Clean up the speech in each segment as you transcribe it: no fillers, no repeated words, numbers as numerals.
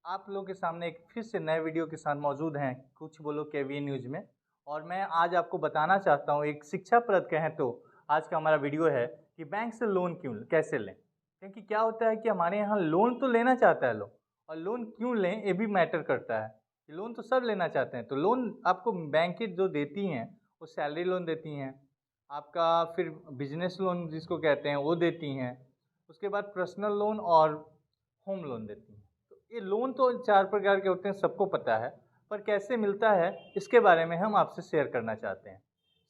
आप लोगों के सामने एक फिर से नए वीडियो के साथ मौजूद हैं कुछ बोलो केवीए न्यूज़ में। और मैं आज आपको बताना चाहता हूँ, एक शिक्षाप्रद कहें तो आज का हमारा वीडियो है कि बैंक से लोन कैसे लें। क्योंकि क्या होता है कि हमारे यहाँ लोन तो लेना चाहता है लोग, और लोन क्यों लें ये भी मैटर करता है। कि लोन तो सब लेना चाहते हैं, तो लोन आपको बैंकें जो देती हैं वो सैलरी लोन देती हैं, आपका फिर बिजनेस लोन जिसको कहते हैं वो देती हैं, उसके बाद पर्सनल लोन और होम लोन देती हैं। ये लोन तो 4 प्रकार के होते हैं, सबको पता है, पर कैसे मिलता है इसके बारे में हम आपसे शेयर करना चाहते हैं।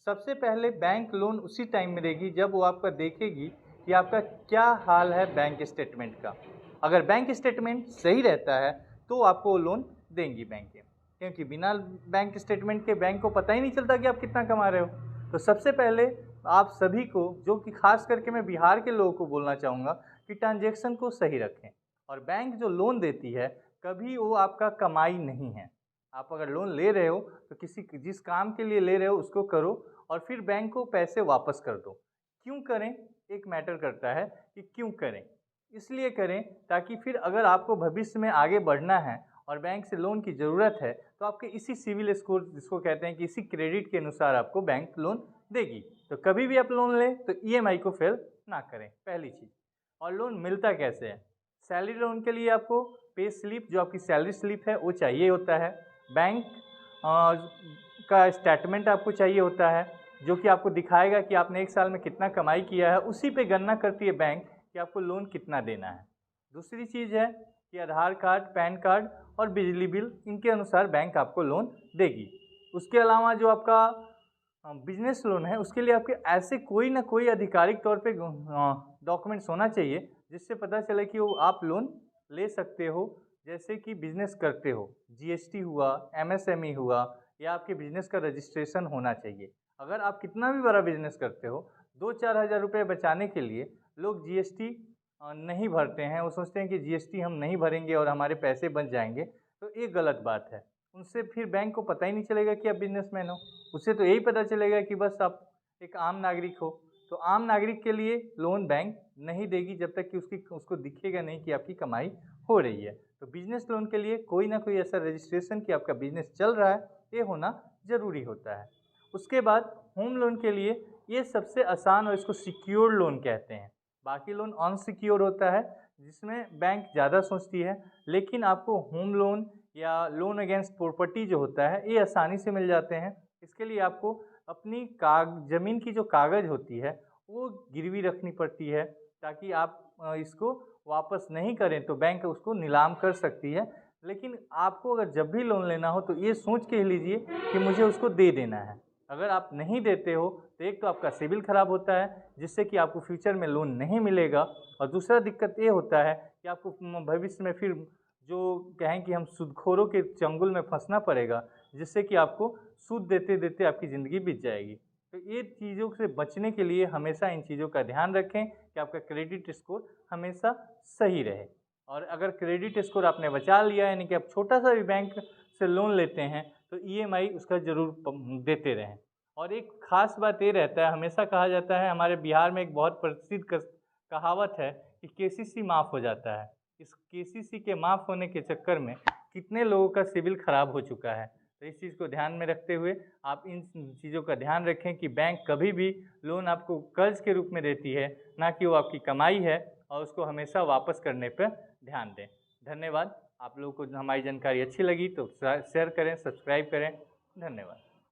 सबसे पहले बैंक लोन उसी टाइम में देगी जब वो आपका देखेगी कि आपका क्या हाल है बैंक स्टेटमेंट का। अगर बैंक स्टेटमेंट सही रहता है तो आपको वो लोन देंगी बैंकें, क्योंकि बिना बैंक स्टेटमेंट के बैंक को पता ही नहीं चलता कि आप कितना कमा रहे हो। तो सबसे पहले आप सभी को, जो कि खास करके मैं बिहार के लोगों को बोलना चाहूँगा कि ट्रांजेक्शन को सही रखें। और बैंक जो लोन देती है कभी वो आपका कमाई नहीं है। आप अगर लोन ले रहे हो तो जिस काम के लिए ले रहे हो उसको करो और फिर बैंक को पैसे वापस कर दो। क्यों करें, एक मैटर करता है कि क्यों करें। इसलिए करें ताकि फिर अगर आपको भविष्य में आगे बढ़ना है और बैंक से लोन की ज़रूरत है तो आपके इसी सिविल स्कोर जिसको कहते हैं कि इसी क्रेडिट के अनुसार आपको बैंक लोन देगी। तो कभी भी आप लोन लें तो ईएमआई को फेल ना करें, पहली चीज़। और लोन मिलता कैसे है? सैलरी लोन के लिए आपको पे स्लिप, जो आपकी सैलरी स्लिप है वो चाहिए होता है। बैंक का स्टेटमेंट आपको चाहिए होता है, जो कि आपको दिखाएगा कि आपने एक साल में कितना कमाई किया है। उसी पे गणना करती है बैंक कि आपको लोन कितना देना है। दूसरी चीज़ है कि आधार कार्ड, पैन कार्ड और बिजली बिल, इनके अनुसार बैंक आपको लोन देगी। उसके अलावा जो आपका बिजनेस लोन है उसके लिए आपके ऐसे कोई ना कोई आधिकारिक तौर पे डॉक्यूमेंट्स होना चाहिए जिससे पता चले कि वो आप लोन ले सकते हो। जैसे कि बिजनेस करते हो, जीएसटी हुआ, एमएसएमई हुआ, या आपके बिजनेस का रजिस्ट्रेशन होना चाहिए। अगर आप कितना भी बड़ा बिजनेस करते हो, 2-4 हज़ार रुपये बचाने के लिए लोग जीएसटी नहीं भरते हैं। वो सोचते हैं कि जीएसटी हम नहीं भरेंगे और हमारे पैसे बच जाएंगे, तो ये गलत बात है। उनसे फिर बैंक को पता ही नहीं चलेगा कि आप बिजनेसमैन हो। उससे तो यही पता चलेगा कि बस आप एक आम नागरिक हो। तो आम नागरिक के लिए लोन बैंक नहीं देगी जब तक कि उसको दिखेगा नहीं कि आपकी कमाई हो रही है। तो बिजनेस लोन के लिए कोई ना कोई ऐसा रजिस्ट्रेशन कि आपका बिजनेस चल रहा है, ये होना ज़रूरी होता है। उसके बाद होम लोन के लिए ये सबसे आसान और इसको सिक्योर्ड लोन कहते हैं। बाकी लोन अनसिक्योर्ड होता है जिसमें बैंक ज़्यादा सोचती है, लेकिन आपको होम लोन या लोन अगेंस्ट प्रॉपर्टी जो होता है ये आसानी से मिल जाते हैं। इसके लिए आपको अपनी ज़मीन की जो कागज़ होती है वो गिरवी रखनी पड़ती है, ताकि आप इसको वापस नहीं करें तो बैंक उसको नीलाम कर सकती है। लेकिन आपको अगर जब भी लोन लेना हो तो ये सोच के ही लीजिए कि मुझे उसको दे देना है। अगर आप नहीं देते हो तो एक तो आपका सिविल खराब होता है जिससे कि आपको फ्यूचर में लोन नहीं मिलेगा, और दूसरा दिक्कत ये होता है कि आपको भविष्य में फिर जो कहें कि हम सूदखोरों के चंगुल में फंसना पड़ेगा, जिससे कि आपको सूद देते देते आपकी ज़िंदगी बीत जाएगी। तो ये चीज़ों से बचने के लिए हमेशा इन चीज़ों का ध्यान रखें कि आपका क्रेडिट स्कोर हमेशा सही रहे। और अगर क्रेडिट स्कोर आपने बचा लिया, यानी कि आप छोटा सा भी बैंक से लोन लेते हैं, तो ईएमआई उसका ज़रूर देते रहें। और एक ख़ास बात ये रहता है, हमेशा कहा जाता है, हमारे बिहार में एक बहुत प्रसिद्ध कहावत है कि केसीसी माफ़ हो जाता है। इस केसीसी के माफ़ होने के चक्कर में कितने लोगों का सिविल खराब हो चुका है। तो इस चीज़ को ध्यान में रखते हुए आप इन चीज़ों का ध्यान रखें कि बैंक कभी भी लोन आपको कर्ज के रूप में देती है, ना कि वो आपकी कमाई है, और उसको हमेशा वापस करने पर ध्यान दें। धन्यवाद। आप लोगों को हमारी जानकारी अच्छी लगी तो शेयर करें, सब्सक्राइब करें। धन्यवाद।